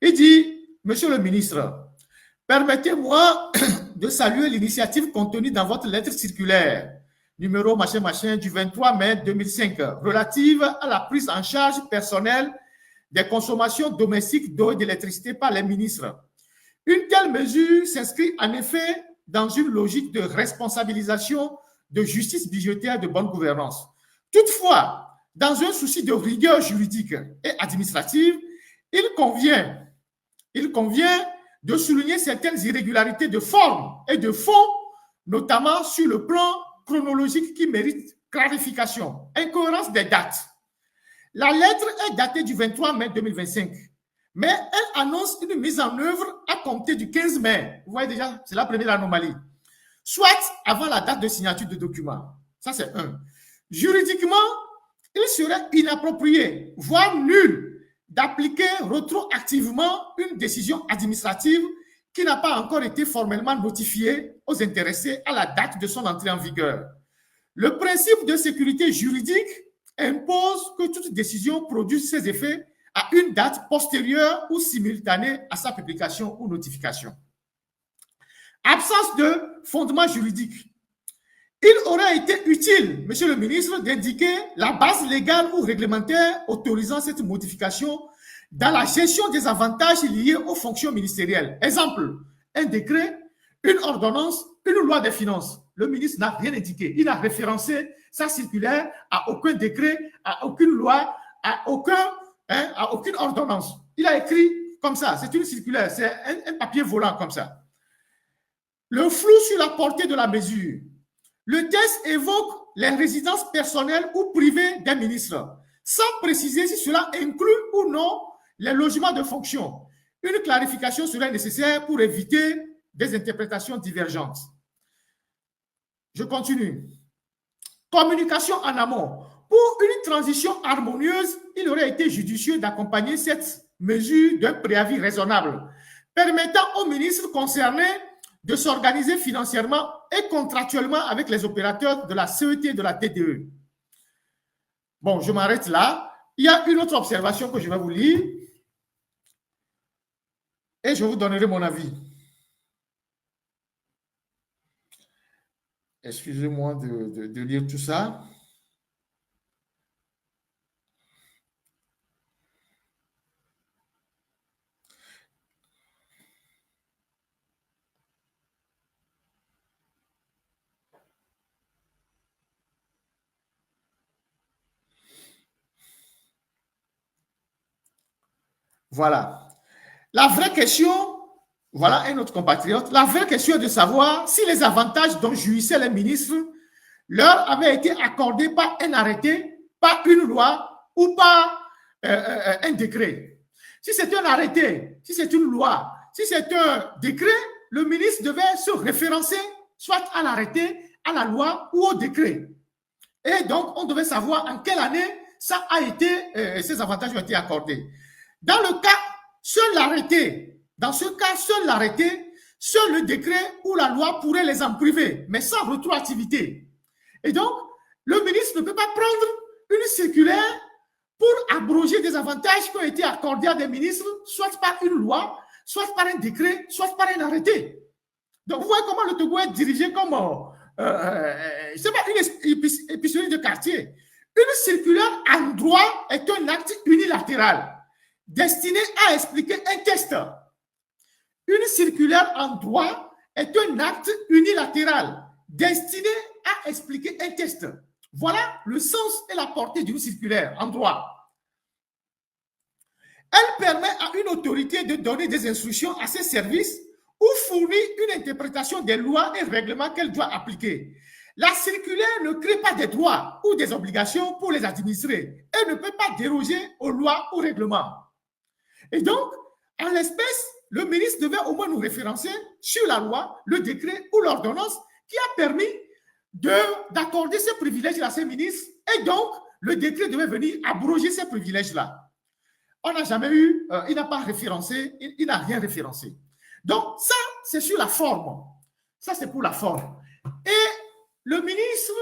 Il dit, Monsieur le ministre, permettez-moi de saluer l'initiative contenue dans votre lettre circulaire numéro machin machin du 23 mai 2005 relative à la prise en charge personnelle des consommations domestiques d'eau et d'électricité par les ministres. Une telle mesure s'inscrit en effet dans une logique de responsabilisation, de justice budgétaire, de bonne gouvernance. Toutefois, dans un souci de rigueur juridique et administrative, il convient de souligner certaines irrégularités de forme et de fond, notamment sur le plan chronologique qui mérite clarification. Incohérence des dates. La lettre est datée du 23 mai 2025, mais elle annonce une mise en œuvre à compter du 15 mai. Vous voyez déjà, c'est la première anomalie. Soit avant la date de signature de document. Ça, c'est un. Juridiquement, il serait inapproprié, voire nul, d'appliquer rétroactivement une décision administrative qui n'a pas encore été formellement notifiée aux intéressés à la date de son entrée en vigueur. Le principe de sécurité juridique impose que toute décision produise ses effets à une date postérieure ou simultanée à sa publication ou notification. Absence de fondement juridique. Il aurait été utile, Monsieur le ministre, d'indiquer la base légale ou réglementaire autorisant cette modification dans la gestion des avantages liés aux fonctions ministérielles. Exemple, un décret, une ordonnance, une loi des finances. Le ministre n'a rien indiqué. Il n'a référencé sa circulaire à aucun décret, à aucune loi, à aucune ordonnance. Il a écrit comme ça. C'est une circulaire, c'est un papier volant comme ça. Le flou sur la portée de la mesure. Le texte évoque les résidences personnelles ou privées des ministres, sans préciser si cela inclut ou non les logements de fonction. Une clarification serait nécessaire pour éviter des interprétations divergentes. Je continue. Communication en amont. Pour une transition harmonieuse, il aurait été judicieux d'accompagner cette mesure d'un préavis raisonnable, permettant aux ministres concernés de s'organiser financièrement et contractuellement avec les opérateurs de la CET et de la TDE. Bon, je m'arrête là. Il y a une autre observation que je vais vous lire et je vous donnerai mon avis. Excusez-moi de lire tout ça. Voilà. La vraie question, voilà un autre compatriote, la vraie question est de savoir si les avantages dont jouissaient les ministres leur avaient été accordés par un arrêté, par une loi ou par un décret. Si c'est un arrêté, si c'est une loi, si c'est un décret, le ministre devait se référencer soit à l'arrêté, à la loi ou au décret. Et donc, on devait savoir en quelle année ça a été, ces avantages ont été accordés. Dans le cas, seul l'arrêté, dans ce cas, seul l'arrêté, seul le décret ou la loi pourrait les en priver, mais sans rétroactivité. Et donc, le ministre ne peut pas prendre une circulaire pour abroger des avantages qui ont été accordés à des ministres, soit par une loi, soit par un décret, soit par un arrêté. Donc, vous voyez comment le Togo est dirigé comme, c'est pas une épicerie de quartier. Une circulaire en droit est un acte unilatéral destiné à expliquer un texte. Une circulaire en droit est un acte unilatéral destiné à expliquer un texte. Voilà le sens et la portée d'une circulaire en droit. Elle permet à une autorité de donner des instructions à ses services ou fournir une interprétation des lois et règlements qu'elle doit appliquer. La circulaire ne crée pas des droits ou des obligations pour les administrer. Elle ne peut pas déroger aux lois ou règlements. Et donc, en l'espèce, le ministre devait au moins nous référencer sur la loi, le décret ou l'ordonnance qui a permis d'accorder ces privilèges à ces ministres. Et donc, le décret devait venir abroger ces privilèges-là. On n'a jamais eu, il n'a pas référencé, il n'a rien référencé. Donc, ça, c'est sur la forme. Ça, c'est pour la forme. Et le ministre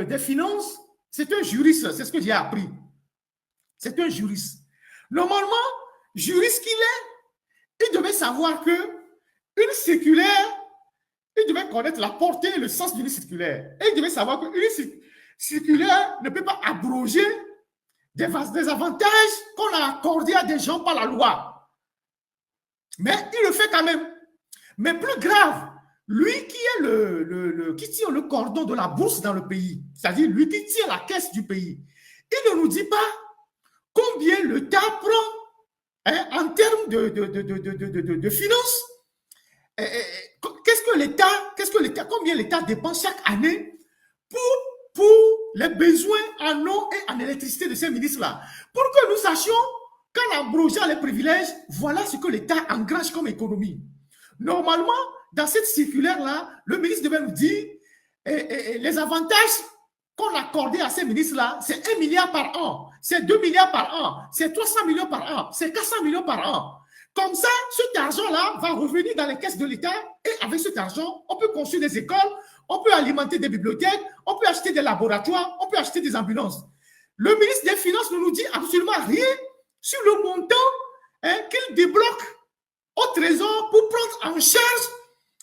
des Finances, c'est un juriste, c'est ce que j'ai appris. C'est un juriste. Normalement, juriste qu'il est, il devait savoir que une circulaire, il devait connaître la portée et le sens d'une circulaire. Et il devait savoir qu'une circulaire ne peut pas abroger des avantages qu'on a accordés à des gens par la loi. Mais il le fait quand même. Mais plus grave, lui qui est qui tient le cordon de la bourse dans le pays, c'est-à-dire lui qui tient la caisse du pays, il ne nous dit pas combien l'État prend en termes de finances. Qu'est-ce que l'État, combien l'État dépense chaque année pour les besoins en eau et en électricité de ces ministres-là. Pour que nous sachions qu'en abrogeant les privilèges, voilà ce que l'État engrange comme économie. Normalement, dans cette circulaire-là, le ministre devait nous dire les avantages qu'on accordait à ces ministres-là, c'est 1 milliard par an, c'est 2 milliards par an, c'est 300 millions par an, c'est 400 millions par an. Comme ça, cet argent-là va revenir dans les caisses de l'État et avec cet argent, on peut construire des écoles, on peut alimenter des bibliothèques, on peut acheter des laboratoires, on peut acheter des ambulances. Le ministre des Finances ne nous dit absolument rien sur le montant qu'il débloque au Trésor pour prendre en charge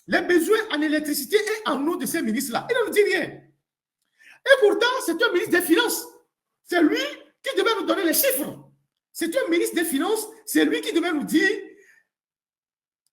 les besoins en électricité et en eau de ces ministres-là. Il ne nous dit rien. Et pourtant, c'est un ministre des Finances. C'est lui qui devait nous donner les chiffres. C'est un ministre des Finances, c'est lui qui devait nous dire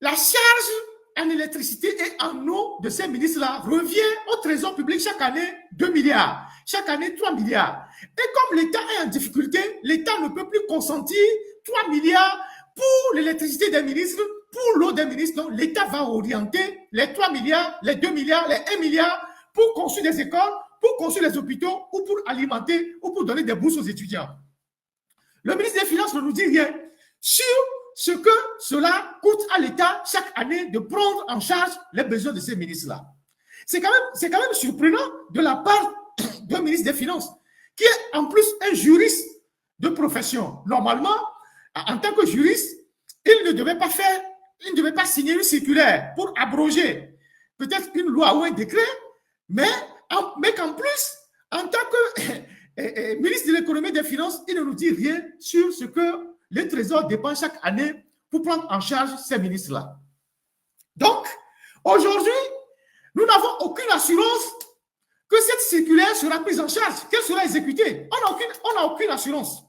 la charge en électricité et en eau de ces ministres-là revient au Trésor public chaque année 2 milliards, chaque année 3 milliards. Et comme l'État est en difficulté, l'État ne peut plus consentir 3 milliards pour l'électricité des ministres, pour l'eau des ministres. Donc, l'État va orienter les 3 milliards, les 2 milliards, les 1 milliard pour construire des écoles, pour construire les hôpitaux ou pour alimenter ou pour donner des bourses aux étudiants. Le ministre des Finances ne nous dit rien sur ce que cela coûte à l'État chaque année de prendre en charge les besoins de ces ministres-là. C'est quand même surprenant de la part d'un ministre des Finances qui est en plus un juriste de profession. Normalement, en tant que juriste, il ne devait pas signer une circulaire pour abroger peut-être une loi ou un décret, mais qu'en plus, en tant que ministre de l'économie et des finances, il ne nous dit rien sur ce que le Trésor dépense chaque année pour prendre en charge ces ministres-là. Donc, aujourd'hui, nous n'avons aucune assurance que cette circulaire sera prise en charge, qu'elle sera exécutée. On n'a aucune assurance.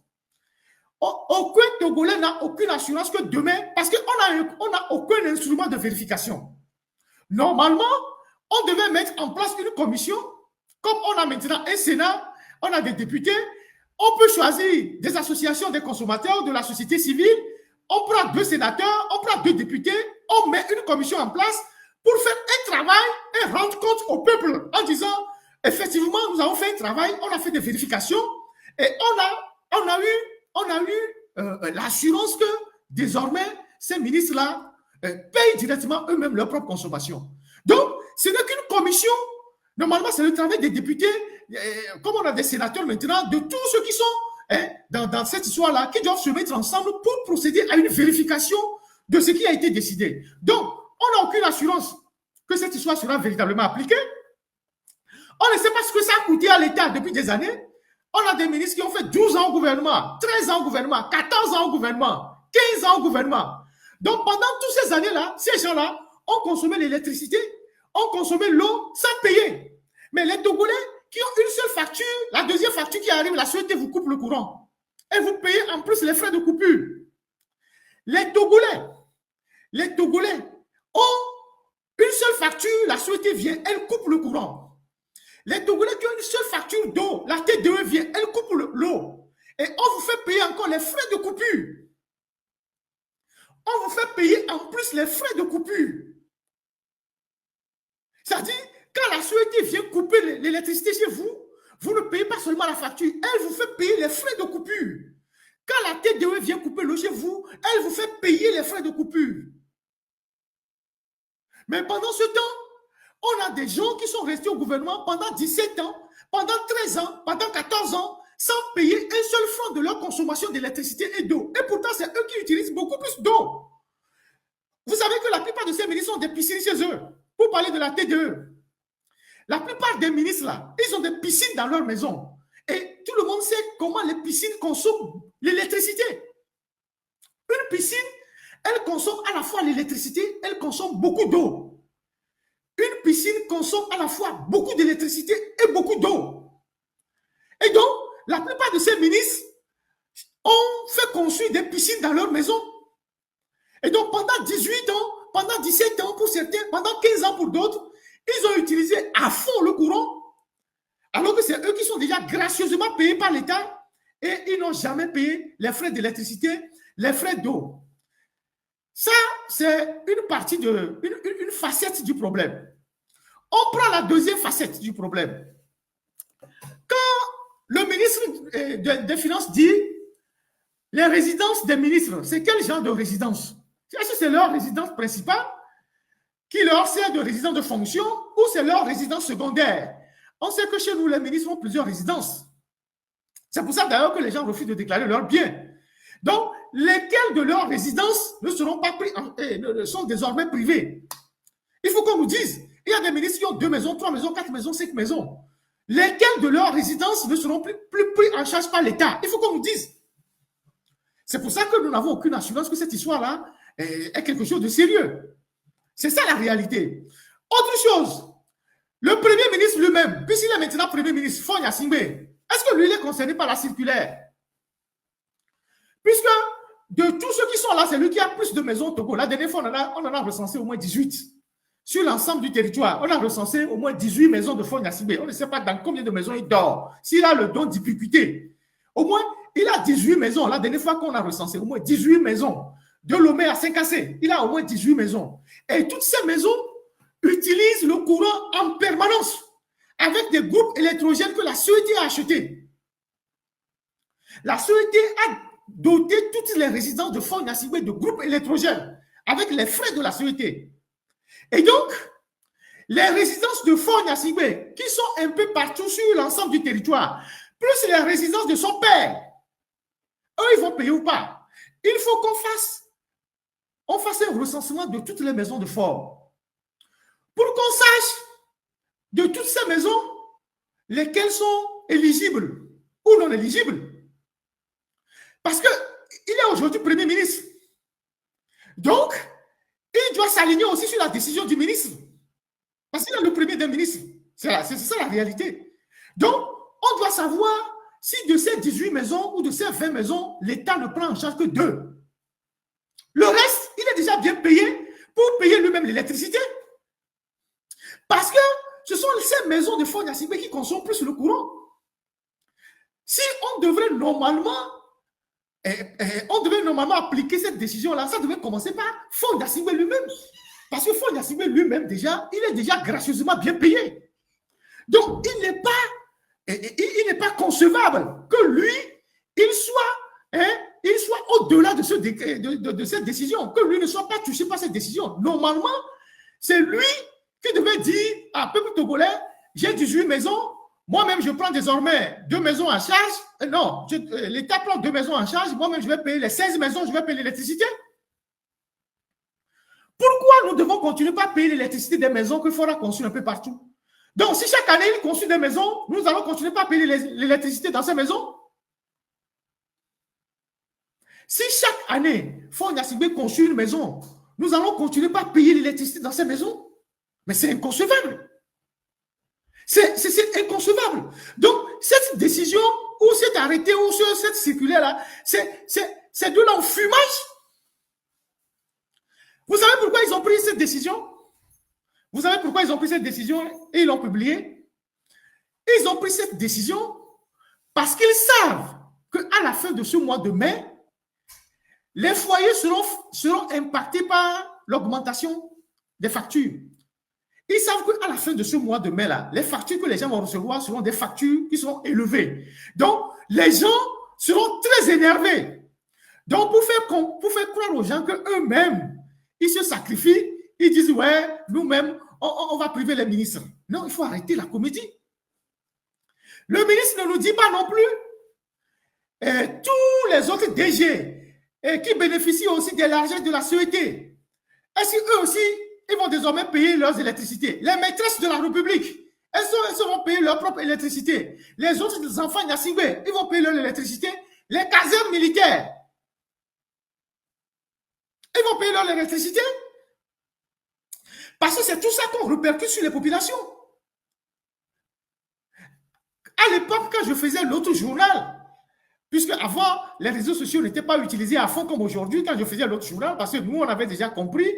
Aucun Togolais n'a aucune assurance que demain, parce qu'on n'a aucun instrument de vérification. Normalement, on devait mettre en place une commission, comme on a maintenant un Sénat, on a des députés, on peut choisir des associations des consommateurs, de la société civile, on prend 2 sénateurs, on prend 2 députés, on met une commission en place pour faire un travail et rendre compte au peuple en disant, effectivement, nous avons fait un travail, on a fait des vérifications et on a eu l'assurance que désormais, ces ministres-là payent directement eux-mêmes leur propre consommation. Donc, ce n'est qu'une commission. Normalement, c'est le travail des députés, comme on a des sénateurs maintenant, de tous ceux qui sont dans cette histoire-là, qui doivent se mettre ensemble pour procéder à une vérification de ce qui a été décidé. Donc, on n'a aucune assurance que cette histoire sera véritablement appliquée. On ne sait pas ce que ça a coûté à l'État depuis des années. On a des ministres qui ont fait 12 ans au gouvernement, 13 ans au gouvernement, 14 ans au gouvernement, 15 ans au gouvernement. Donc, pendant toutes ces années-là, ces gens-là ont consommé l'électricité, ont consommé l'eau sans payer. Mais les Togolais qui ont une seule facture, la deuxième facture qui arrive, la société vous coupe le courant. Et vous payez en plus les frais de coupure. Les Togolais ont une seule facture, la société vient, elle coupe le courant. Les Togolais qui ont une seule facture d'eau, la TDE vient, elle coupe l'eau. Et on vous fait payer encore les frais de coupure. On vous fait payer en plus les frais de coupure. C'est-à-dire, quand la société vient couper l'électricité chez vous, vous ne payez pas seulement la facture, elle vous fait payer les frais de coupure. Quand la TDE vient couper l'eau chez vous, elle vous fait payer les frais de coupure. Mais pendant ce temps, on a des gens qui sont restés au gouvernement pendant 17 ans, pendant 13 ans, pendant 14 ans, sans payer un seul franc de leur consommation d'électricité et d'eau. Et pourtant, c'est eux qui utilisent beaucoup plus d'eau. Vous savez que la plupart de ces ministres ont des piscines chez eux. Pour parler de la TDE, la plupart des ministres, là, ils ont des piscines dans leur maison. Et tout le monde sait comment les piscines consomment l'électricité. piscine, elle consomme à la fois l'électricité, elle consomme beaucoup d'eau. Une piscine consomme à la fois beaucoup d'électricité et beaucoup d'eau. Et donc, la plupart de ces ministres ont fait construire des piscines dans leur maison. Et donc, pendant 18 ans, pendant 17 ans pour certains, pendant 15 ans pour d'autres, ils ont utilisé à fond le courant, alors que c'est eux qui sont déjà gracieusement payés par l'État et ils n'ont jamais payé les frais d'électricité, les frais d'eau. Ça, c'est une partie une facette du problème. On prend la deuxième facette du problème. Quand le ministre des Finances dit les résidences des ministres, c'est quel genre de résidence? Est-ce que c'est leur résidence principale qui leur sert de résidence de fonction ou c'est leur résidence secondaire? On sait que chez nous, les ministres ont plusieurs résidences. C'est pour ça d'ailleurs que les gens refusent de déclarer leurs biens. Donc, lesquelles de leurs résidences ne seront pas pris, sont désormais privées? Il faut qu'on nous dise. Il y a des ministres qui ont 2 maisons, 3 maisons, 4 maisons, 5 maisons. Lesquelles de leurs résidences ne seront plus pris en charge par l'État? Il faut qu'on nous dise. C'est pour ça que nous n'avons aucune assurance que cette histoire-là est quelque chose de sérieux. C'est ça la réalité. Autre chose, le Premier ministre lui-même, puisqu'il est maintenant Premier ministre, Faure Gnassingbé, est-ce que lui, il est concerné par la circulaire? Puisque de tous ceux qui sont là, c'est lui qui a plus de maisons au Togo. La dernière fois, on en a recensé au moins 18. Sur l'ensemble du territoire, on a recensé au moins 18 maisons de Faure Gnassingbé. On ne sait pas dans combien de maisons il dort. S'il a le don d'ubiquité, au moins, il a 18 maisons. La dernière fois qu'on a recensé, au moins 18 maisons. De Lomé à Saint-Cassé, il a au moins 18 maisons. Et toutes ces maisons utilisent le courant en permanence avec des groupes électrogènes que la CET a achetés. La CET a doté toutes les résidences de Faure Gnassingbé de groupes électrogènes avec les frais de la CET. Et donc, les résidences de Faure Gnassingbé, qui sont un peu partout sur l'ensemble du territoire, plus les résidences de son père, eux, ils vont payer ou pas? Il faut qu'on fasse un recensement de toutes les maisons de Faure pour qu'on sache de toutes ces maisons lesquelles sont éligibles ou non éligibles. Parce qu'il est aujourd'hui Premier ministre. Donc, il doit s'aligner aussi sur la décision du ministre. Parce qu'il est le premier des ministres. C'est ça la réalité. Donc, on doit savoir si de ces 18 maisons ou de ces 20 maisons, l'État ne prend en charge que 2. Le reste, il est déjà bien payé pour payer lui-même l'électricité. Parce que ce sont ces maisons de Faure Gnassingbé qui consomment plus le courant. Si on devrait normalement appliquer cette décision-là, ça devait commencer par Faure Gnassingbé lui-même. Parce que Faure Gnassingbé lui-même, déjà, il est déjà gracieusement bien payé. Donc, il n'est pas concevable que lui, il soit au-delà de cette décision, que lui ne soit pas touché par cette décision. Normalement, c'est lui qui devait dire à peuple togolais, j'ai 18 maisons, moi-même je prends désormais 2 maisons en charge. Non, l'État prend 2 maisons en charge, moi-même je vais payer les 16 maisons, je vais payer l'électricité. Pourquoi nous devons continuer par payer l'électricité des maisons qu'il faudra construire un peu partout? Donc, si chaque année il construit des maisons, nous allons continuer par payer l'électricité dans ces maisons. Si chaque année, Faure Gnassingbé construit une maison, nous allons continuer par payer l'électricité dans ces maisons. Mais c'est inconcevable. C'est inconcevable. Donc, cette décision ou cet arrêté ou cette circulaire-là, c'est de l'enfumage. Vous savez pourquoi ils ont pris cette décision? Vous savez pourquoi ils ont pris cette décision et ils l'ont publiée? Ils ont pris cette décision parce qu'ils savent qu'à la fin de ce mois de mai, les foyers seront impactés par l'augmentation des factures. Ils savent qu'à la fin de ce mois de mai-là, les factures que les gens vont recevoir seront des factures qui seront élevées. Donc, les gens seront très énervés. Donc, pour faire croire aux gens qu'eux-mêmes, ils se sacrifient, ils disent, ouais, nous-mêmes, on va priver les ministres. Non, il faut arrêter la comédie. Le ministre ne nous dit pas non plus tous les autres DG qui bénéficient aussi de l'argent de la CET. Est-ce qu'eux aussi, ils vont désormais payer leurs électricités? Les maîtresses de la République, elles vont payer leur propre électricité. Les autres enfants Gnassingbé, ils vont payer leur électricité. Les casernes militaires, Ils vont payer leur électricité. Parce que c'est tout ça qu'on répercute sur les populations. À l'époque, quand je faisais l'autre journal, puisque avant, les réseaux sociaux n'étaient pas utilisés à fond comme aujourd'hui, quand je faisais l'autre journal, parce que nous, on avait déjà compris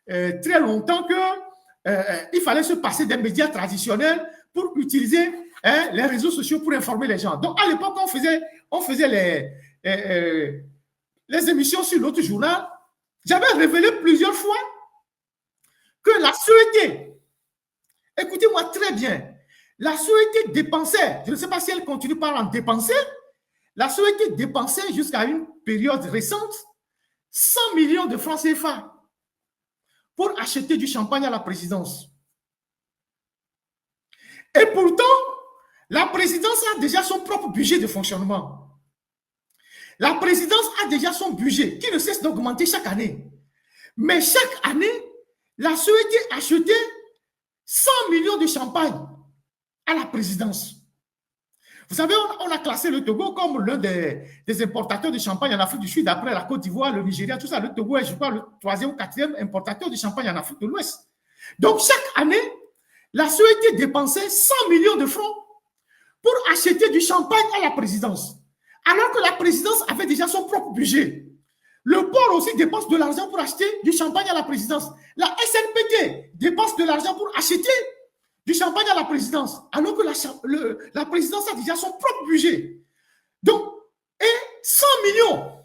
très longtemps qu'il fallait se passer des médias traditionnels pour utiliser les réseaux sociaux pour informer les gens. Donc, à l'époque, on faisait les émissions sur l'autre journal. J'avais révélé plusieurs fois que la Suède, écoutez-moi très bien, la Suède dépensait, je ne sais pas si elle continue par en dépenser, la Suède dépensait jusqu'à une période récente 100 millions de francs CFA pour acheter du champagne à la présidence. Et pourtant, la présidence a déjà son propre budget de fonctionnement. La présidence a déjà son budget qui ne cesse d'augmenter chaque année. Mais chaque année, la Suède achetait 100 millions de champagne à la présidence. Vous savez, on a classé le Togo comme l'un des importateurs de champagne en Afrique du Sud, après la Côte d'Ivoire, le Nigeria, tout ça. Le Togo est, je crois, le 3e ou 4e importateur de champagne en Afrique de l'Ouest. Donc, chaque année, la Suède dépensait 100 millions de francs pour acheter du champagne à la présidence. Alors que la présidence avait déjà son propre budget. Le port aussi dépense de l'argent pour acheter du champagne à la présidence. La SNPT dépense de l'argent pour acheter du champagne à la présidence, alors que la présidence a déjà son propre budget. Donc, et 100 millions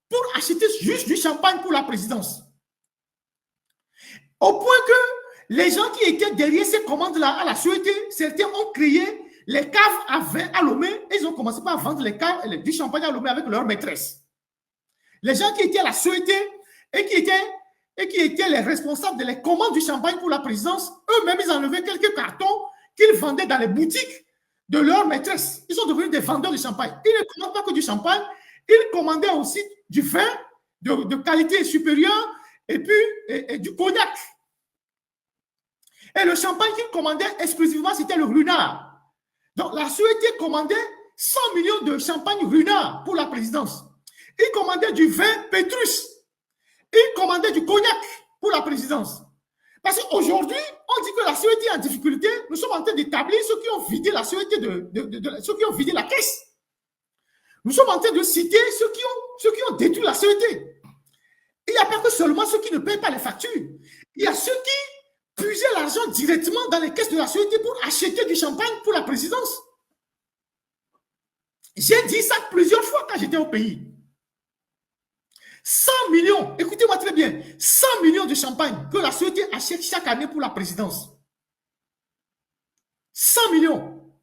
pour acheter juste du champagne pour la présidence. Au point que les gens qui étaient derrière ces commandes-là à la Suède, certains ont créé les caves à vin à Lomé et ils ont commencé par vendre les caves, du champagne à Lomé avec leur maîtresse. Les gens qui étaient à la Suède et qui étaient les responsables de les commandes du champagne pour la présidence, eux-mêmes, ils enlevaient quelques cartons qu'ils vendaient dans les boutiques de leur maîtresse. Ils sont devenus des vendeurs de champagne. Ils ne commandent pas que du champagne, ils commandaient aussi du vin de qualité supérieure et puis et du cognac. Et le champagne qu'ils commandaient exclusivement, c'était le Ruinart. Donc, la Suède commandait 100 millions de champagne Ruinart pour la présidence. Ils commandaient du vin Pétrus. Ils commandaient du cognac pour la présidence. Parce qu'aujourd'hui, on dit que la Suède est en difficulté. Nous sommes en train d'établir ceux qui ont vidé la Suède, ceux qui ont vidé la caisse. Nous sommes en train de citer ceux qui ont détruit la Suède. Il n'y a pas que seulement ceux qui ne payent pas les factures. Il y a ceux qui puisaient l'argent directement dans les caisses de la Suède pour acheter du champagne pour la présidence. J'ai dit ça plusieurs fois quand j'étais au pays. 100 millions, écoutez-moi très bien, 100 millions de champagne que la Suède achète chaque année pour la présidence. 100 millions.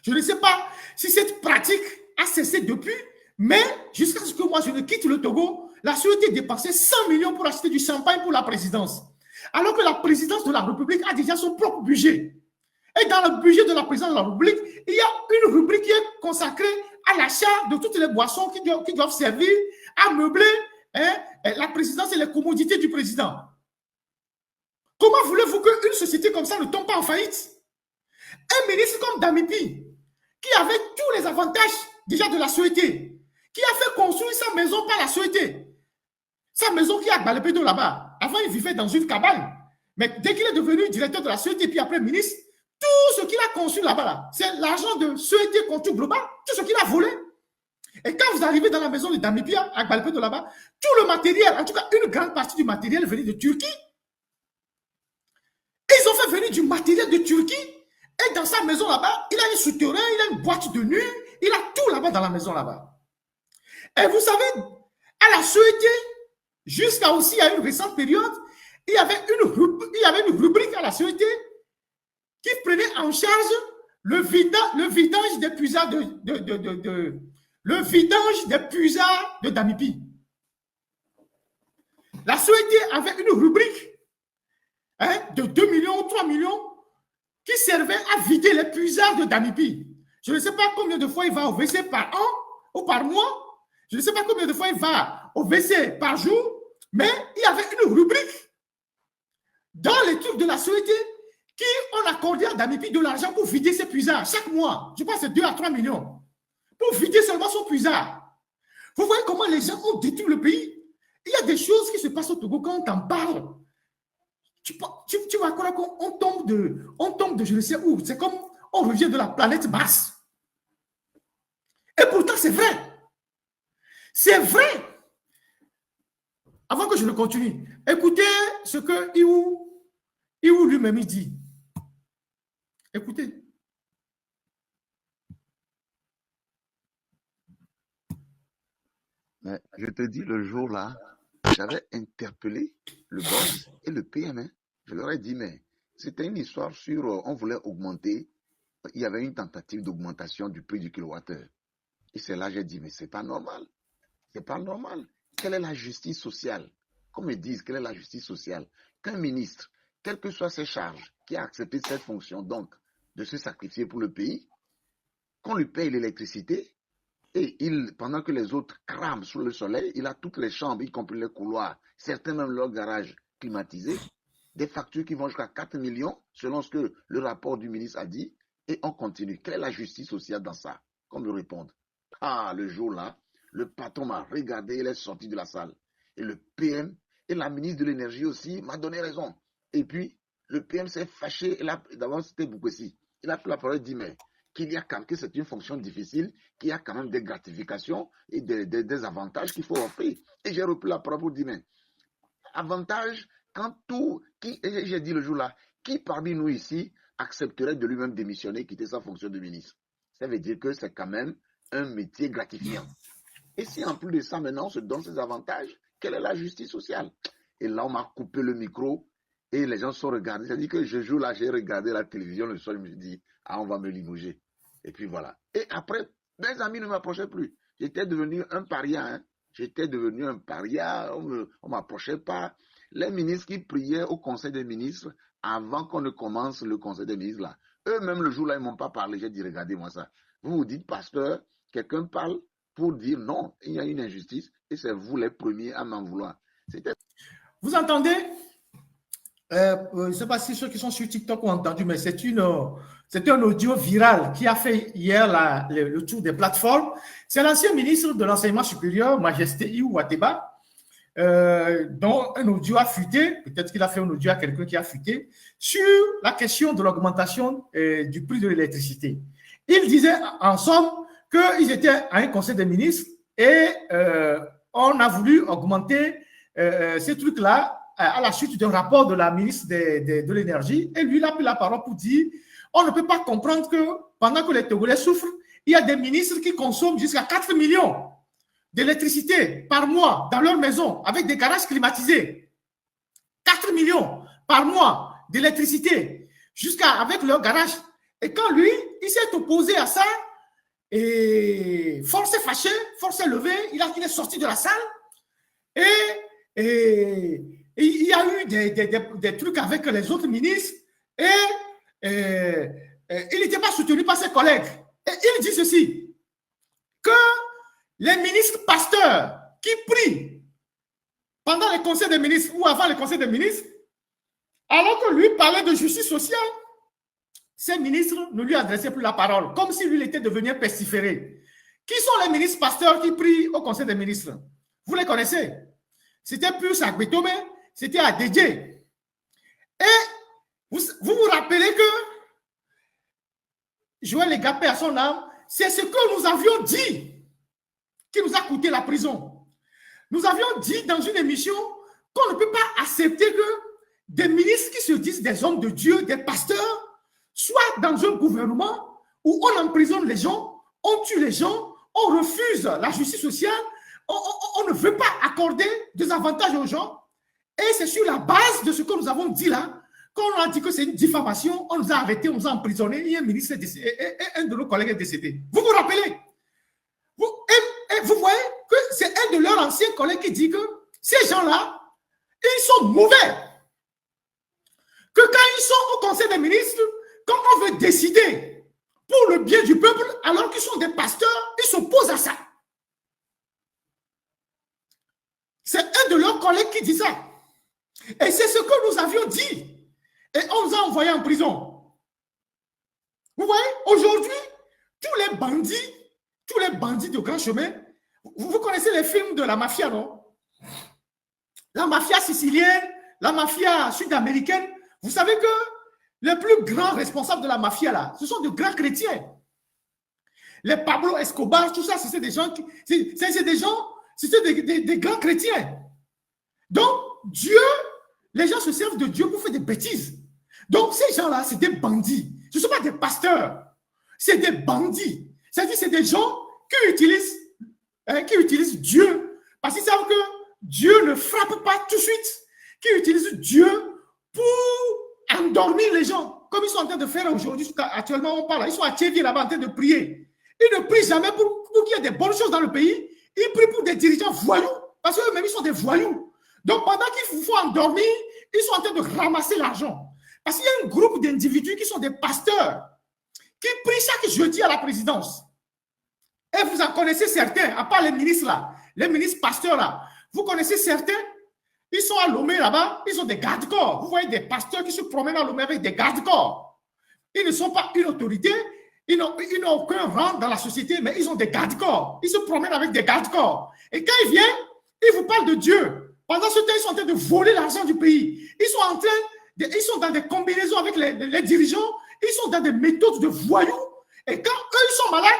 Je ne sais pas si cette pratique a cessé depuis, mais jusqu'à ce que moi je ne quitte le Togo, la Suède dépensait 100 millions pour acheter du champagne pour la présidence. Alors que la présidence de la République a déjà son propre budget. Et dans le budget de la présidence de la République, il y a une rubrique qui est consacrée à l'achat de toutes les boissons qui doivent servir à meubler la présidence et les commodités du président. Comment voulez-vous qu'une société comme ça ne tombe pas en faillite? Un ministre comme Damipi, qui avait tous les avantages déjà de la Suède, qui a fait construire sa maison par la Suède, sa maison qui est à Balépédo là-bas. Avant, il vivait dans une cabane. Mais dès qu'il est devenu directeur de la Suède et puis après ministre, tout ce qu'il a conçu là-bas, c'est l'argent de Suède Contour Global, tout ce qu'il a volé. Et quand vous arrivez dans la maison de Damipia, à Balépédo là-bas, tout le matériel, en tout cas une grande partie du matériel venait de Turquie. Ils ont fait venir du matériel de Turquie. Et dans sa maison là-bas, il a un souterrain, il a une boîte de nuit, il a tout là-bas dans la maison là-bas. Et vous savez, à la Suède, jusqu'à aussi à une récente période, il y avait une rubrique à la Suède qui prenait en charge le vidange des puisards le vidange des puisards de Damipi. La Suède avait une rubrique de 2 millions ou 3 millions qui servait à vider les puisards de Damipi. Je ne sais pas combien de fois il va au WC par an ou par mois. Je ne sais pas combien de fois il va au WC par jour, mais il y avait une rubrique dans les trucs de la Suède qui ont accordé à Damipi de l'argent pour vider ses puisards chaque mois. Je pense que c'est 2 à 3 millions. Pour vider seulement son puisard. Vous voyez comment les gens ont détruit le pays. choses qui se passent au Togo, quand on t'en parle, tu vas croire qu'on tombe de je ne sais où. C'est comme on revient de la planète Mars. Et pourtant, c'est vrai. C'est vrai. Avant que je ne continue, écoutez ce que Iou lui-même dit. Écoutez. Mais je te dis, le jour-là, j'avais interpellé le boss et le PM. Je leur ai dit, mais c'était une histoire sur, on voulait augmenter, il y avait une tentative d'augmentation du prix du kilowattheure. Et c'est là que j'ai dit, mais c'est pas normal. C'est pas normal. Quelle est la justice sociale? Qu'on me dise, quelle est la justice sociale? Qu'un ministre, quelles que soient ses charges, qui a accepté cette fonction, donc, de se sacrifier pour le pays, qu'on lui paye l'électricité, et pendant que les autres crament sous le soleil, il a toutes les chambres, y compris les couloirs, certains même leur garage climatisé, des factures qui vont jusqu'à 4 millions, selon ce que le rapport du ministre a dit, et on continue. Quelle est la justice sociale dans ça? Qu'on me réponde. Ah, le jour-là, le patron m'a regardé, il est sorti de la salle. Et le PM et la ministre de l'énergie aussi m'a donné raison. Et puis, le PM s'est fâché, d'abord c'était Boukessi. Il a pris la parole et dit, mais qu'il y a quand même, que c'est une fonction difficile, qu'il y a quand même des gratifications et des avantages qu'il faut offrir. Et j'ai repris la parole pour dire, mais avantage, quand j'ai dit le jour-là, qui parmi nous ici accepterait de lui-même démissionner, quitter sa fonction de ministre? Ça veut dire que c'est quand même un métier gratifiant. Et si en plus de ça, maintenant, on se donne ces avantages, quelle est la justice sociale? Et là, on m'a coupé le micro et les gens sont regardés. C'est-à-dire que ce jour-là, j'ai regardé la télévision le soir, je me suis dit, ah, on va me limoger. Et puis voilà. Et après, mes amis ne m'approchaient plus. J'étais devenu un paria. Hein. J'étais devenu un paria. On ne m'approchait pas. Les ministres qui priaient au Conseil des ministres avant qu'on ne commence le Conseil des ministres, là, eux-mêmes, le jour-là, ils ne m'ont pas parlé. J'ai dit, regardez-moi ça. Vous vous dites, pasteur, quelqu'un parle pour dire non, il y a une injustice et c'est vous les premiers à m'en vouloir. Vous entendez? Je ne sais pas si ceux qui sont sur TikTok ont entendu, mais c'est un audio viral qui a fait hier le tour des plateformes. C'est l'ancien ministre de l'Enseignement supérieur, Majesté Iou Wateba, dont un audio a fuité, peut-être qu'il a fait un audio à quelqu'un qui a fuité, sur la question de l'augmentation du prix de l'électricité. Il disait, en somme, qu'ils étaient à un conseil des ministres et on a voulu augmenter ces trucs-là à la suite d'un rapport de la ministre de l'énergie. Et lui, il a pris la parole pour dire, on ne peut pas comprendre que pendant que les Togolais souffrent, il y a des ministres qui consomment jusqu'à 4 millions d'électricité par mois dans leur maison avec des garages climatisés. 4 millions par mois d'électricité avec leur garage. Et quand lui, il s'est opposé à ça, et force est fâchée, force est levée, il est sorti de la salle et il y a eu des trucs avec les autres ministres et il n'était pas soutenu par ses collègues. Et il dit ceci, que les ministres pasteurs qui prient pendant les conseils des ministres ou avant les conseils des ministres, alors que lui parlait de justice sociale, ces ministres ne lui adressaient plus la parole, comme si lui il était devenu pestiféré. Qui sont les ministres pasteurs qui prient au conseil des ministres? Vous les connaissez? C'était plus à Gbetome, c'était à Dédé. Et vous vous rappelez que Joël Legapé à son âme, c'est ce que nous avions dit qui nous a coûté la prison. Nous avions dit dans une émission qu'on ne peut pas accepter que des ministres qui se disent des hommes de Dieu, des pasteurs, soit dans un gouvernement où on emprisonne les gens, on tue les gens, on refuse la justice sociale, on ne veut pas accorder des avantages aux gens. Et c'est sur la base de ce que nous avons dit là, quand on a dit que c'est une diffamation, on nous a arrêtés, on nous a emprisonnés, et un ministre est décédé, et un de nos collègues est décédé. Vous vous rappelez? Vous voyez que c'est un de leurs anciens collègues qui dit que ces gens-là, ils sont mauvais. Que quand ils sont au conseil des ministres, quand on veut décider pour le bien du peuple, alors qu'ils sont des pasteurs, ils s'opposent à ça. C'est un de leurs collègues qui dit ça. Et c'est ce que nous avions dit. Et on nous a envoyés en prison. Vous voyez, aujourd'hui, tous les bandits de grand chemin, vous connaissez les films de la mafia, non? la mafia sicilienne, la mafia sud-américaine. Vous savez que les plus grands responsables de la mafia, là, ce sont de grands chrétiens. Les Pablo Escobar, tout ça, c'est des gens, c'était des grands chrétiens. Donc, Dieu, les gens se servent de Dieu pour faire des bêtises. Donc, ces gens-là, c'est des bandits. Ce ne sont pas des pasteurs. C'est des bandits. C'est-à-dire, c'est des gens qui utilisent Dieu. Parce qu'ils savent que Dieu ne frappe pas tout de suite. Qui utilisent Dieu pour endormir les gens. Comme ils sont en train de faire aujourd'hui, actuellement, on parle. Ils sont à Tchévi là-bas en train de prier. Ils ne prient jamais pour qu'il y ait des bonnes choses dans le pays. Ils prient pour des dirigeants voyous. Parce qu'eux-mêmes, ils sont des voyous. Donc, pendant qu'il faut endormir, ils sont en train de ramasser l'argent. Parce qu'il y a un groupe d'individus qui sont des pasteurs qui prient chaque jeudi à la présidence. Et vous en connaissez certains, à part les ministres là, les ministres pasteurs là. Vous connaissez certains, ils sont à Lomé là-bas, ils ont des gardes-corps. Vous voyez des pasteurs qui se promènent à Lomé avec des gardes-corps. Ils ne sont pas une autorité, ils n'ont aucun rang dans la société, mais ils ont des gardes-corps. Ils se promènent avec des gardes-corps. Et quand ils viennent, ils vous parlent de Dieu. Pendant ce temps, ils sont en train de voler l'argent du pays. Ils sont dans des combinaisons avec les dirigeants. Ils sont dans des méthodes de voyous. Et quand eux, ils sont malades,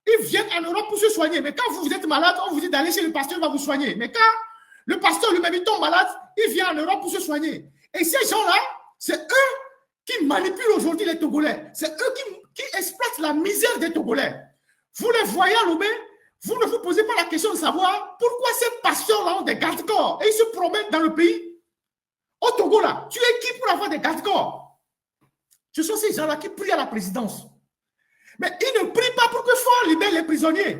ils viennent en Europe pour se soigner. Mais quand vous êtes malade, on vous dit d'aller chez le pasteur, il va vous soigner. Mais quand le pasteur lui-même, il tombe malade, il vient en Europe pour se soigner. Et ces gens-là, c'est eux qui manipulent aujourd'hui les Togolais. C'est eux qui exploitent la misère des Togolais. Vous les voyez à Lomé, vous ne vous posez pas la question de savoir pourquoi ces pasteurs-là ont des garde-corps et ils se promènent dans le pays. Au Togo, là, tu es qui pour avoir des garde-corps? Ce sont ces gens-là qui prient à la présidence. Mais ils ne prient pas pour que Fort libère les prisonniers.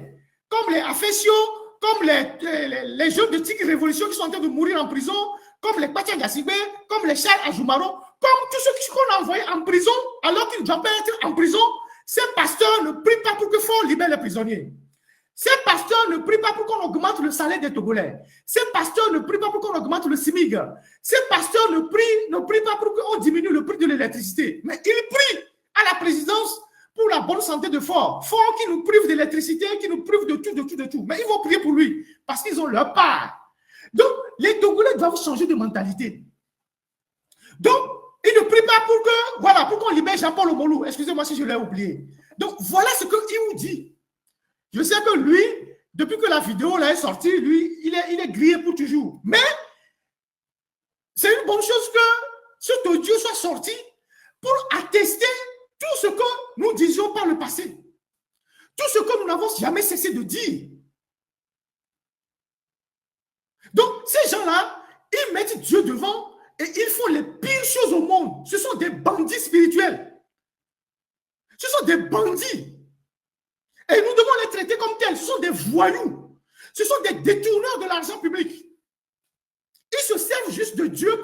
Comme les Afesio, comme les jeunes de Tigre Révolution qui sont en train de mourir en prison, comme les Patia Gassibé, comme les Charles Ajoumaro, comme tous ceux qu'on a envoyés en prison alors qu'ils ne doivent pas être en prison. Ces pasteurs ne prient pas pour que Fort libère les prisonniers. Ces pasteurs ne prient pas pour qu'on augmente le salaire des Togolais. Ces pasteurs ne prient pas pour qu'on augmente le SMIG. Ces pasteurs ne prient pas pour qu'on diminue le prix de l'électricité. Mais ils prient à la présidence pour la bonne santé de Fort. Fort qui nous prive d'électricité, qui nous prive de tout. Mais ils vont prier pour lui parce qu'ils ont leur part. Donc, les Togolais doivent changer de mentalité. Donc, ils ne prient pas pour qu'on libère Jean-Paul Omolou. Excusez-moi si je l'ai oublié. Donc, voilà ce qu'il dit. Je sais que lui, depuis que la vidéo là est sortie, lui, il est grillé pour toujours. Mais c'est une bonne chose que cet audio soit sorti pour attester tout ce que nous disions par le passé. Tout ce que nous n'avons jamais cessé de dire. Donc, ces gens-là, ils mettent Dieu devant et ils font les pires choses au monde. Ce sont des bandits spirituels. Ce sont des bandits. Et nous devons les traiter comme tels. Ce sont des voyous. Ce sont des détourneurs de l'argent public. Ils se servent juste de Dieu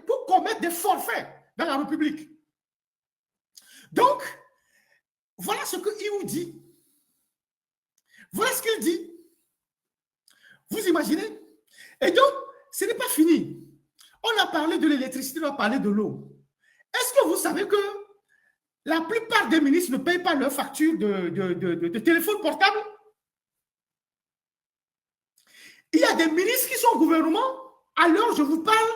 pour commettre des forfaits dans la République. Donc, voilà ce que Iou dit. Voilà ce qu'il dit. Vous imaginez? Et donc, ce n'est pas fini. On a parlé de l'électricité, on a parlé de l'eau. Est-ce que vous savez que la plupart des ministres ne payent pas leur facture de téléphone portable? Il y a des ministres qui sont au gouvernement, à l'heure où je vous parle,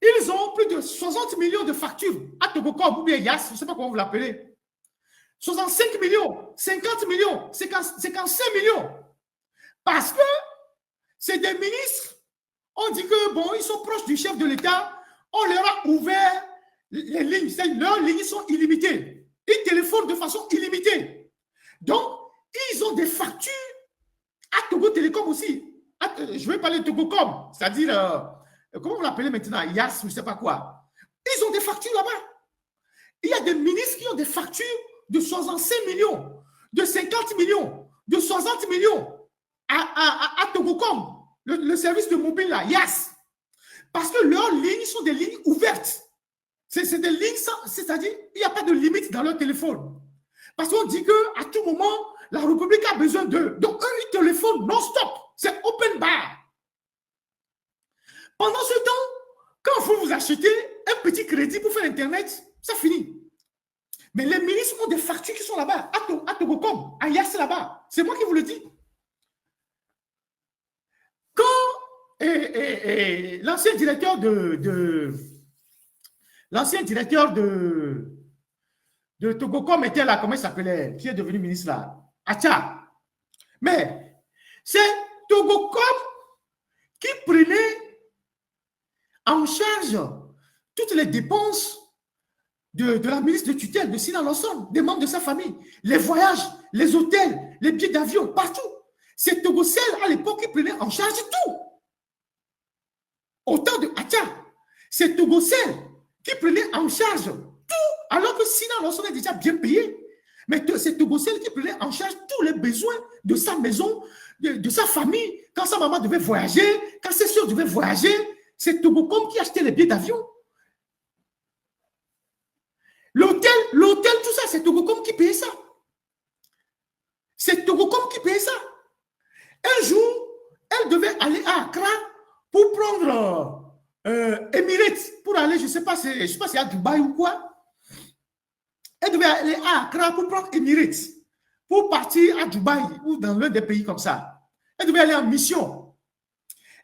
ils ont plus de 60 millions de factures à Togocom ou bien Yas, je ne sais pas comment vous l'appelez. 65 millions, 50 millions, 55 millions. Parce que c'est des ministres, on dit que bon, ils sont proches du chef de l'État, on leur a ouvert les lignes, leurs lignes sont illimitées. Ils téléphonent de façon illimitée. Donc, ils ont des factures à Togo Télécom aussi. Je vais parler de Togocom, c'est-à-dire, comment vous l'appelez maintenant, Yas, je ne sais pas quoi. Ils ont des factures là-bas. Il y a des ministres qui ont des factures de 65 millions, de 50 millions, de 60 millions à Togocom, le service de mobile là, Yas. Parce que leurs lignes sont des lignes ouvertes. C'est des lignes, c'est-à-dire il n'y a pas de limite dans leur téléphone. Parce qu'on dit qu'à tout moment, la République a besoin d'eux. Donc, eux, ils téléphonent non-stop. C'est open bar. Pendant ce temps, quand vous achetez un petit crédit pour faire Internet, ça finit. Mais les ministres ont des factures qui sont là-bas, à Togocom, à Yas là-bas. C'est moi qui vous le dis. Quand l'ancien directeur de Togocom était là, comment il s'appelait, qui est devenu ministre là, Acha. Mais c'est Togocom qui prenait en charge toutes les dépenses de la ministre de tutelle de Sina Lawson, des membres de sa famille, les voyages, les hôtels, les billets d'avion, partout. C'est Togocel à l'époque qui prenait en charge tout. Au temps de Acha, c'est Togocel qui prenait en charge tout, alors que Sina Lawson est déjà bien payé. Mais c'est Togocel qui prenait en charge tous les besoins de sa maison, de sa famille. Quand sa maman devait voyager, quand ses soeurs devaient voyager, c'est Togocom qui achetait les billets d'avion. L'hôtel, tout ça, c'est Togocom qui payait ça. C'est Togocom qui payait ça. Un jour, elle devait aller à Accra pour prendre Emirates, pour aller, je ne sais pas si c'est à Dubaï ou quoi. Elle devait aller à Accra pour prendre Emirates, pour partir à Dubaï ou dans l'un des pays comme ça. Elle devait aller en mission.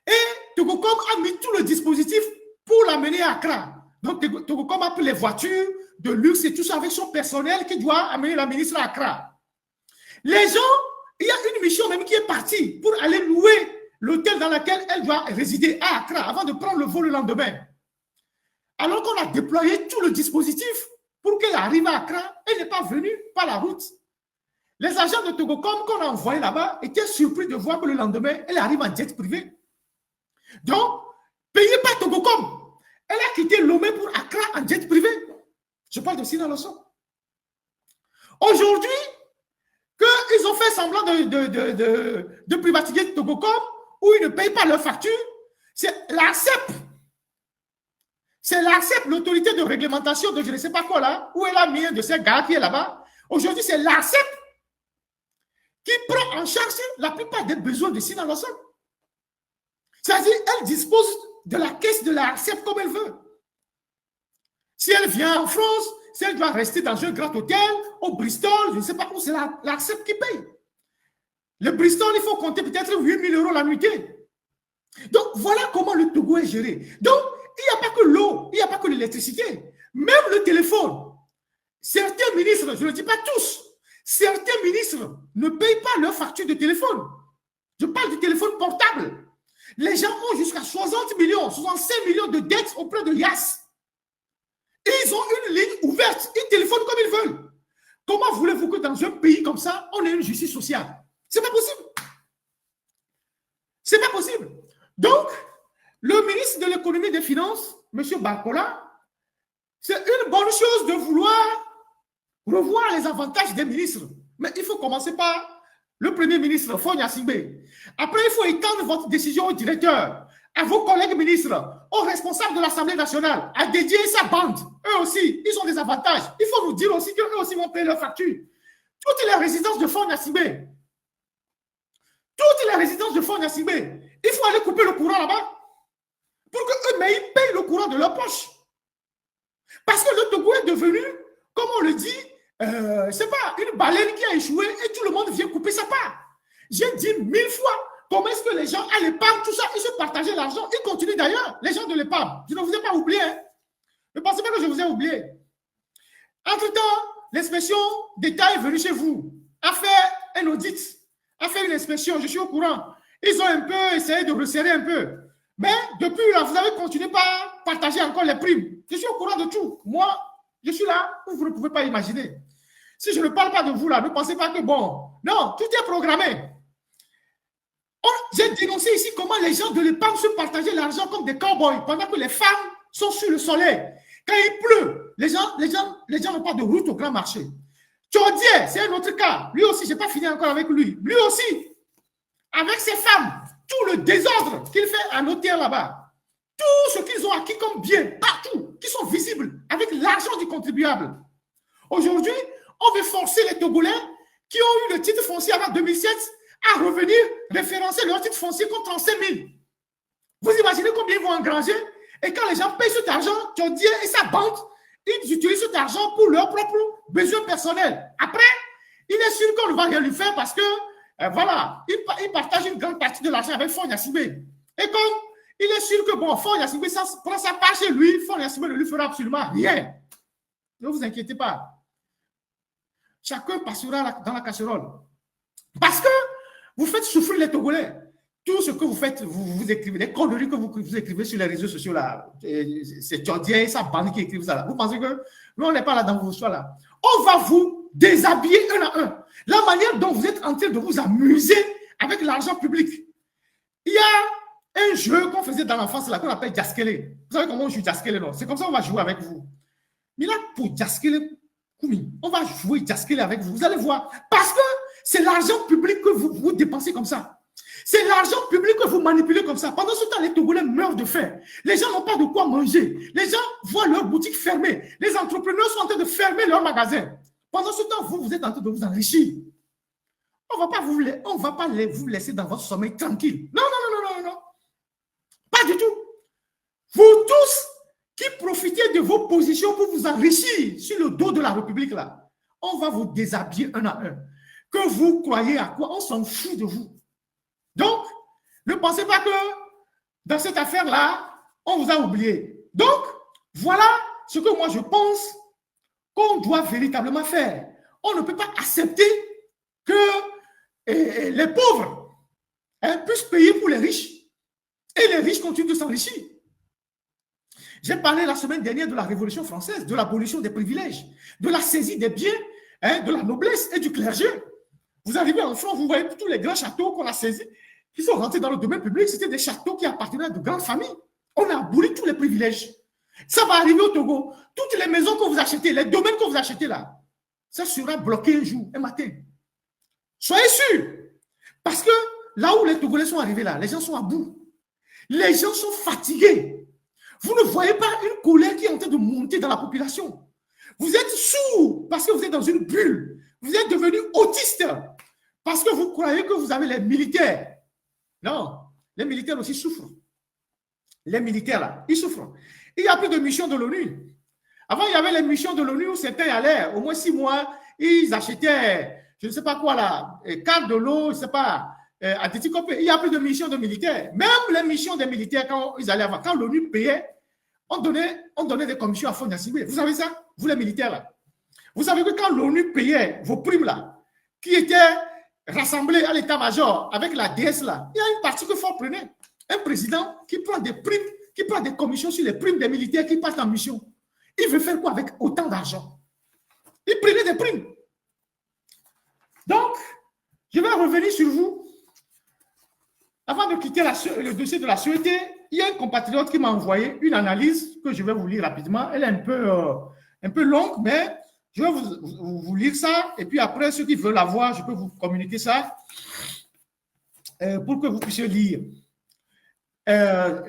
Et Togocom a mis tout le dispositif pour l'amener à Accra. Donc, Togocom a pris les voitures de luxe et tout ça avec son personnel qui doit amener la ministre à Accra. Les gens, il y a une mission même qui est partie pour aller louer l'hôtel dans lequel elle doit résider à Accra avant de prendre le vol le lendemain. Alors qu'on a déployé tout le dispositif pour qu'elle arrive à Accra, elle n'est pas venue par la route. Les agents de Togocom qu'on a envoyés là-bas étaient surpris de voir que le lendemain, elle arrive en jet privé. Donc, payée par Togocom, elle a quitté Lomé pour Accra en jet privé. Je parle de Sina Lawson. Aujourd'hui, qu'ils ont fait semblant de privatiser Togocom, où ils ne payent pas leurs factures, c'est l'ARCEP. C'est l'ARCEP, l'autorité de réglementation de je ne sais pas quoi là, où elle a mis un de ces gars qui est là-bas. Aujourd'hui, c'est l'ARCEP qui prend en charge la plupart des besoins de Sina Lawson. C'est-à-dire, elle dispose de la caisse de l'ARCEP comme elle veut. Si elle vient en France, si elle doit rester dans un grand hôtel, au Bristol, je ne sais pas où, c'est l'ARCEP qui paye. Le Bristol, il faut compter peut-être 8 000 € la nuitée. Donc, voilà comment le Togo est géré. Donc, il n'y a pas que l'eau, il n'y a pas que l'électricité. Même le téléphone. Certains ministres, je ne le dis pas tous, certains ministres ne payent pas leur facture de téléphone. Je parle du téléphone portable. Les gens ont jusqu'à 60 millions, 65 millions de dettes auprès de Yas. Ils ont une ligne ouverte, ils téléphonent comme ils veulent. Comment voulez-vous que dans un pays comme ça, on ait une justice sociale? C'est pas possible. C'est pas possible. Donc, le ministre de l'économie et des finances, M. Bakola, c'est une bonne chose de vouloir revoir les avantages des ministres. Mais il faut commencer par le premier ministre, Fonia Singbe. Après, il faut étendre votre décision au directeur, à vos collègues ministres, aux responsables de l'Assemblée nationale, à dédier sa bande. Eux aussi, ils ont des avantages. Il faut nous dire aussi qu'eux aussi vont payer leurs factures. Toutes les résidences de Fonia Singbe, il faut aller couper le courant là-bas pour qu'eux, mais ils payent le courant de leur poche. Parce que le Togo est devenu, comme on le dit, c'est pas une baleine qui a échoué et tout le monde vient couper sa part. J'ai dit 1000 fois comment est-ce que les gens à l'épargne, tout ça, ils se partageaient l'argent. Ils continuent d'ailleurs, les gens de l'épargne. Je ne vous ai pas oublié. Hein. Ne pensez pas que je vous ai oublié. Entre-temps, l'inspection d'État est venue chez vous, a fait un audit, a fait une inspection, je suis au courant. Ils ont un peu essayé de resserrer un peu. Mais depuis là, vous avez continué par partager encore les primes. Je suis au courant de tout. Moi, je suis là où vous ne pouvez pas imaginer. Si je ne parle pas de vous là, ne pensez pas que bon. Non, tout est programmé. J'ai dénoncé ici comment les gens de l'épargne se partageaient l'argent comme des cow-boys pendant que les femmes sont sur le soleil. Quand il pleut, les gens n'ont pas de route au grand marché. Chaudier, c'est un autre cas. Lui aussi, je n'ai pas fini encore avec lui. Lui aussi, avec ses femmes, tout le désordre qu'il fait à notaire là-bas, tout ce qu'ils ont acquis comme bien, partout, qui sont visibles, avec l'argent du contribuable. Aujourd'hui, on veut forcer les Togolais qui ont eu le titre foncier avant 2007 à revenir référencer leur titre foncier contre 35 000. Vous imaginez combien ils vont engranger? Et quand les gens payent cet argent, Chaudier et sa bande, ils utilisent cet argent pour leurs propres besoins personnels. Après, il est sûr qu'on ne va rien lui faire parce que, voilà, il partage une grande partie de l'argent avec Fonia Singbe. Et comme Il est sûr que, bon, Faure Gnassingbé, ça prend sa part chez lui, Faure Gnassingbé ne lui fera absolument rien. Ne vous inquiétez pas. Chacun passera dans la casserole. Parce que vous faites souffrir les Togolais. Tout ce que vous faites, vous écrivez, les conneries que vous écrivez sur les réseaux sociaux, là, c'est Tchordien et sa bande qui écrivent ça. Là. Vous pensez que nous, on n'est pas là dans vos histoires là. On va vous déshabiller un à un. La manière dont vous êtes en train de vous amuser avec l'argent public. Il y a un jeu qu'on faisait dans l'enfance là, qu'on appelle Jaskele. Vous savez comment on joue Jaskele, non? C'est comme ça qu'on va jouer avec vous. Mais là, pour Jaskele, on va jouer Jaskele avec vous. Vous allez voir. Parce que c'est l'argent public que vous dépensez comme ça. C'est l'argent public que vous manipulez comme ça. Pendant ce temps, les Togolais meurent de faim. Les gens n'ont pas de quoi manger. Les gens voient leurs boutiques fermées. Les entrepreneurs sont en train de fermer leurs magasins. Pendant ce temps, vous êtes en train de vous enrichir. On ne va pas vous laisser dans votre sommeil tranquille. Non, non, non, non, non, non. Pas du tout. Vous tous qui profitez de vos positions pour vous enrichir sur le dos de la République, là, on va vous déshabiller un à un. Que vous croyez à quoi? On s'en fout de vous. Donc, ne pensez pas que dans cette affaire-là, on vous a oublié. Donc, voilà ce que moi je pense qu'on doit véritablement faire. On ne peut pas accepter que les pauvres puissent payer pour les riches et les riches continuent de s'enrichir. J'ai parlé la semaine dernière de la Révolution française, de l'abolition des privilèges, de la saisie des biens, de la noblesse et du clergé. Vous arrivez en France, vous voyez tous les grands châteaux qu'on a saisis, qui sont rentrés dans le domaine public, c'était des châteaux qui appartenaient à de grandes familles. On a aboli tous les privilèges. Ça va arriver au Togo. Toutes les maisons que vous achetez, les domaines que vous achetez là, ça sera bloqué un jour, un matin. Soyez sûrs. Parce que là où les Togolais sont arrivés là, les gens sont à bout. Les gens sont fatigués. Vous ne voyez pas une colère qui est en train de monter dans la population. Vous êtes sourds parce que vous êtes dans une bulle. Vous êtes devenus autistes parce que vous croyez que vous avez les militaires. Non, les militaires aussi souffrent. Les militaires là, ils souffrent. Il n'y a plus de missions de l'ONU. Avant, il y avait les missions de l'ONU où certains allaient, au moins 6 mois, ils achetaient, je ne sais pas quoi là, cartes de l'eau, je ne sais pas, à Téticopé. Il n'y a plus de missions de militaires. Même les missions des militaires, quand ils allaient avant, quand l'ONU payait, on donnait des commissions à Faure Gnassingbé. Vous savez ça? Vous les militaires là. Vous savez que quand l'ONU payait vos primes là, qui étaient rassemblées à l'état-major avec la DS là, il y a une partie que Faure prenait. Un président qui prend des primes, qui prend des commissions sur les primes des militaires qui partent en mission. Il veut faire quoi avec autant d'argent? Il prenait des primes. Donc, je vais revenir sur vous. Avant de quitter le dossier de la sûreté, il y a un compatriote qui m'a envoyé une analyse que je vais vous lire rapidement. Elle est un peu longue, mais je vais vous lire ça. Et puis après, ceux qui veulent la voir, je peux vous communiquer ça pour que vous puissiez lire.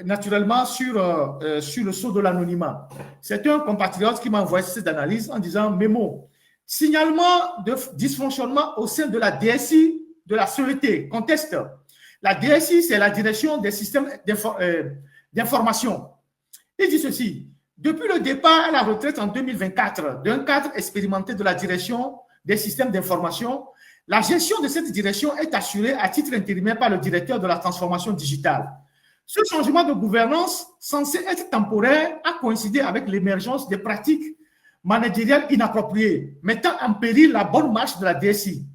Naturellement sur le sceau de l'anonymat. C'est un compatriote qui m'a envoyé cette analyse en disant mémo, signalement de dysfonctionnement au sein de la DSI de la sûreté, conteste. La DSI, c'est la direction des systèmes d'information. Il dit ceci, depuis le départ à la retraite en 2024 d'un cadre expérimenté de la direction des systèmes d'information, la gestion de cette direction est assurée à titre intérimaire par le directeur de la transformation digitale. Ce changement de gouvernance, censé être temporaire, a coïncidé avec l'émergence des pratiques managériales inappropriées, mettant en péril la bonne marche de la DSI.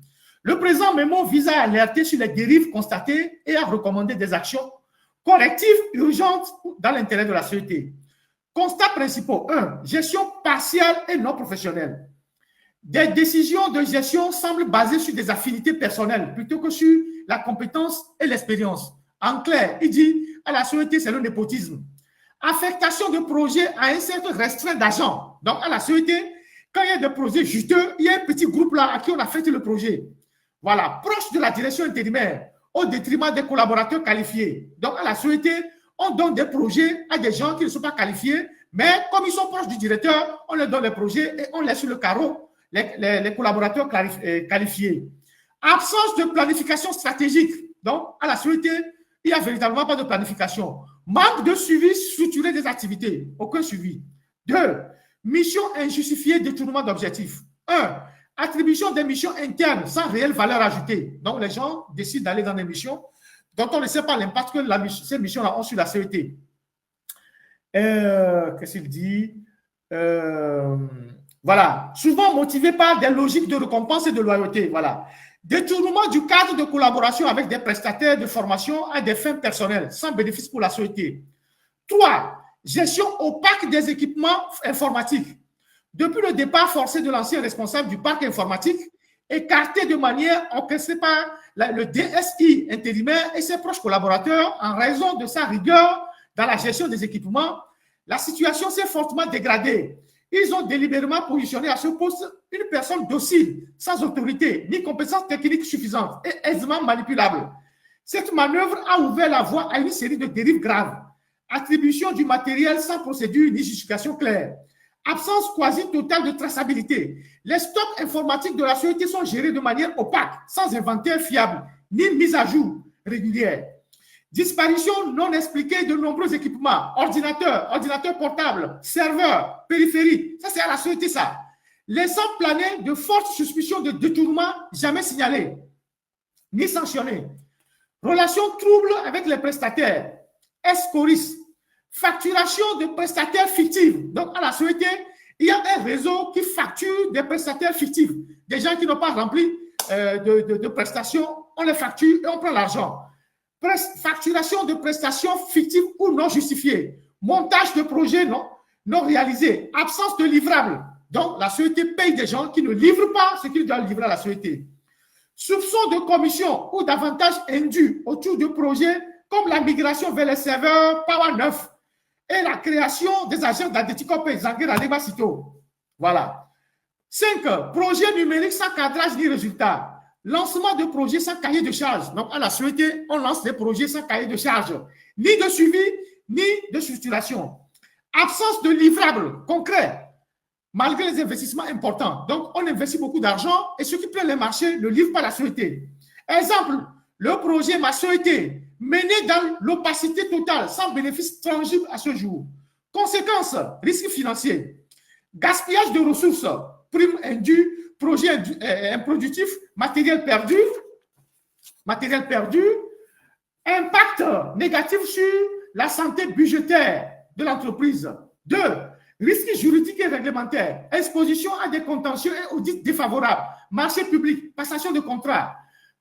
Le présent mémo vise à alerter sur les dérives constatées et à recommander des actions correctives urgentes dans l'intérêt de la société. Constats principaux. 1. Gestion partielle et non professionnelle. Des décisions de gestion semblent basées sur des affinités personnelles plutôt que sur la compétence et l'expérience. En clair, il dit à la société, c'est le népotisme. Affectation de projets à un cercle restreint d'agents. Donc, à la société, quand il y a des projets juteux, il y a un petit groupe là à qui on affecte le projet. Voilà, proche de la direction intérimaire, au détriment des collaborateurs qualifiés. Donc, à la société, on donne des projets à des gens qui ne sont pas qualifiés, mais comme ils sont proches du directeur, on leur donne les projets et on laisse sur le carreau les collaborateurs qualifiés. Absence de planification stratégique. Donc, à la société, il n'y a véritablement pas de planification. Manque de suivi structuré des activités. Aucun suivi. 2. Mission injustifiée, détournement d'objectifs. 1. Attribution des missions internes sans réelle valeur ajoutée. Donc, les gens décident d'aller dans des missions dont on ne sait pas l'impact que ces missions-là ont sur la CET. Qu'est-ce qu'il dit? Voilà. Souvent motivés par des logiques de récompense et de loyauté. Voilà. Détournement du cadre de collaboration avec des prestataires de formation à des fins personnelles, sans bénéfice pour la société. 3. Gestion opaque des équipements informatiques. Depuis le départ forcé de l'ancien responsable du parc informatique, écarté de manière orchestrée par le DSI intérimaire et ses proches collaborateurs en raison de sa rigueur dans la gestion des équipements, la situation s'est fortement dégradée. Ils ont délibérément positionné à ce poste une personne docile, sans autorité, ni compétences techniques suffisantes et aisément manipulable. Cette manœuvre a ouvert la voie à une série de dérives graves. Attribution du matériel sans procédure ni justification claire. Absence quasi totale de traçabilité. Les stocks informatiques de la société sont gérés de manière opaque, sans inventaire fiable, ni mise à jour régulière. Disparition non expliquée de nombreux équipements, ordinateurs portables, serveurs, périphériques. Ça, c'est à la société, ça. Laissant planer de fortes suspicions de détournement jamais signalées, ni sanctionnées. Relations troubles avec les prestataires. Escoris. Facturation de prestataires fictifs. Donc, à la société, il y a un réseau qui facture des prestataires fictifs. Des gens qui n'ont pas rempli de prestations, on les facture et on prend l'argent. Facturation de prestations fictives ou non justifiées. Montage de projets non réalisés. Absence de livrables. Donc, la société paye des gens qui ne livrent pas ce qu'ils doivent livrer à la société. Soupçon de commission ou d'avantages indus autour de projets comme la migration vers les serveurs Power 9 et la création des agents d'Adetico Paysanguer à Lebasito. Voilà. 5. Projet numérique sans cadrage ni résultat. Lancement de projets sans cahier de charge. Donc, à la société, on lance des projets sans cahier de charge. Ni de suivi, ni de structuration. Absence de livrables concrets, malgré les investissements importants. Donc, on investit beaucoup d'argent et ceux qui prennent les marchés ne livrent pas la société. Exemple, le projet Ma Société, mené dans l'opacité totale, sans bénéfice tangible à ce jour. Conséquences, risques financiers, gaspillage de ressources, primes indues, projet improductif, matériel perdu, impact négatif sur la santé budgétaire de l'entreprise. 2. Risques juridiques et réglementaires, exposition à des contentieux et audits défavorables, marché public, passation de contrats.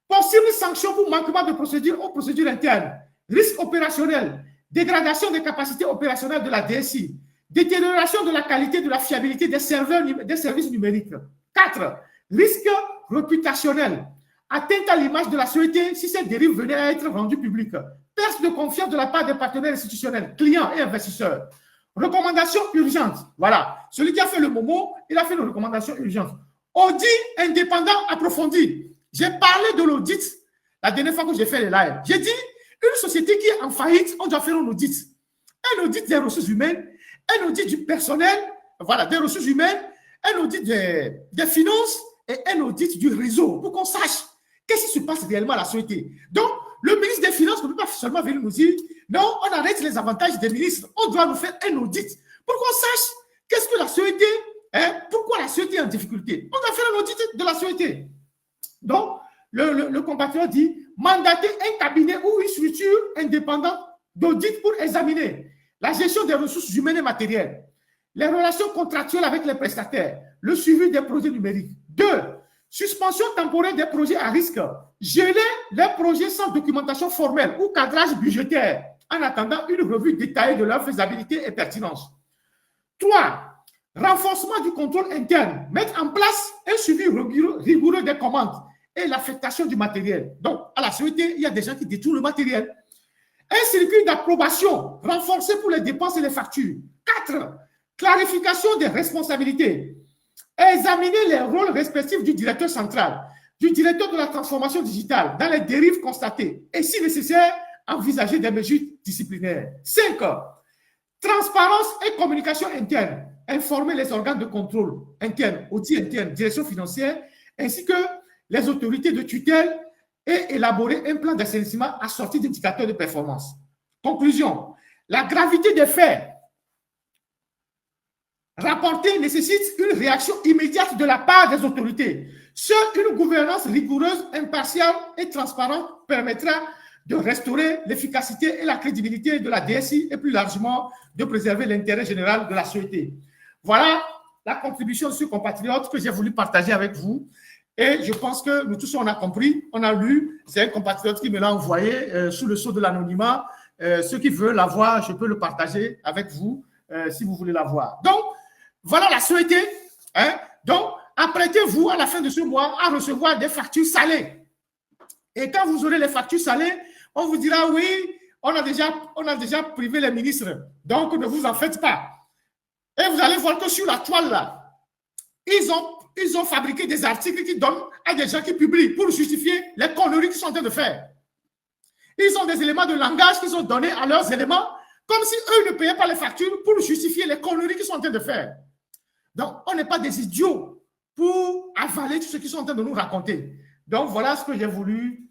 Possibles sanctions pour manquement de procédures aux procédures internes. Risque opérationnel. Dégradation des capacités opérationnelles de la DSI. Détérioration de la qualité de la fiabilité des serveurs des services numériques. 4. Risque réputationnel. Atteinte à l'image de la société si ces dérives venaient à être rendues publiques. Perte de confiance de la part des partenaires institutionnels, clients et investisseurs. Recommandation urgente. Voilà. Celui qui a fait le Momo, il a fait une recommandation urgente. Audit indépendant approfondi. J'ai parlé de l'audit la dernière fois que j'ai fait les lives. J'ai dit, une société qui est en faillite, on doit faire un audit. Un audit des ressources humaines, un audit du personnel, voilà, des ressources humaines, un audit des finances et un audit du réseau pour qu'on sache qu'est-ce qui se passe réellement à la société. Donc, le ministre des Finances ne peut pas seulement venir nous dire, non, on arrête les avantages des ministres, on doit nous faire un audit pour qu'on sache qu'est-ce que la société, pourquoi la société est en difficulté. On doit faire un audit de la société. Donc, le compatriote dit mandater un cabinet ou une structure indépendante d'audit pour examiner la gestion des ressources humaines et matérielles, les relations contractuelles avec les prestataires, le suivi des projets numériques. 2. Suspension temporaire des projets à risque. Geler les projets sans documentation formelle ou cadrage budgétaire en attendant une revue détaillée de leur faisabilité et pertinence. 3. Renforcement du contrôle interne. Mettre en place un suivi rigoureux des commandes et l'affectation du matériel. Donc, à la société, il y a des gens qui détournent le matériel. Un circuit d'approbation renforcé pour les dépenses et les factures. 4. Clarification des responsabilités. Examiner les rôles respectifs du directeur central, du directeur de la transformation digitale dans les dérives constatées et, si nécessaire, envisager des mesures disciplinaires. 5. Transparence et communication interne. Informer les organes de contrôle interne, outils internes, direction financière, ainsi que les autorités de tutelle et élaborer un plan d'assainissement assorti d'indicateurs de performance. Conclusion. La gravité des faits rapportés nécessite une réaction immédiate de la part des autorités. Seule une gouvernance rigoureuse, impartiale et transparente permettra de restaurer l'efficacité et la crédibilité de la DSI et plus largement de préserver l'intérêt général de la société. Voilà la contribution de ce compatriote que j'ai voulu partager avec vous. Et je pense que nous tous, on a compris, on a lu. C'est un compatriote qui me l'a envoyé sous le sceau de l'anonymat. Ceux qui veulent l'avoir, je peux le partager avec vous si vous voulez l'avoir. Donc, voilà la société. Hein? Donc, apprêtez-vous à la fin de ce mois à recevoir des factures salées. Et quand vous aurez les factures salées, on vous dira oui, on a déjà privé les ministres. Donc, ne vous en faites pas. Et vous allez voir que sur la toile, là, ils ont fabriqué des articles qui donnent à des gens qui publient pour justifier les conneries qu'ils sont en train de faire. Ils ont des éléments de langage qu'ils ont donnés à leurs éléments, comme si eux ne payaient pas les factures pour justifier les conneries qu'ils sont en train de faire. Donc, on n'est pas des idiots pour avaler tout ce qu'ils sont en train de nous raconter. Donc, voilà ce que j'ai voulu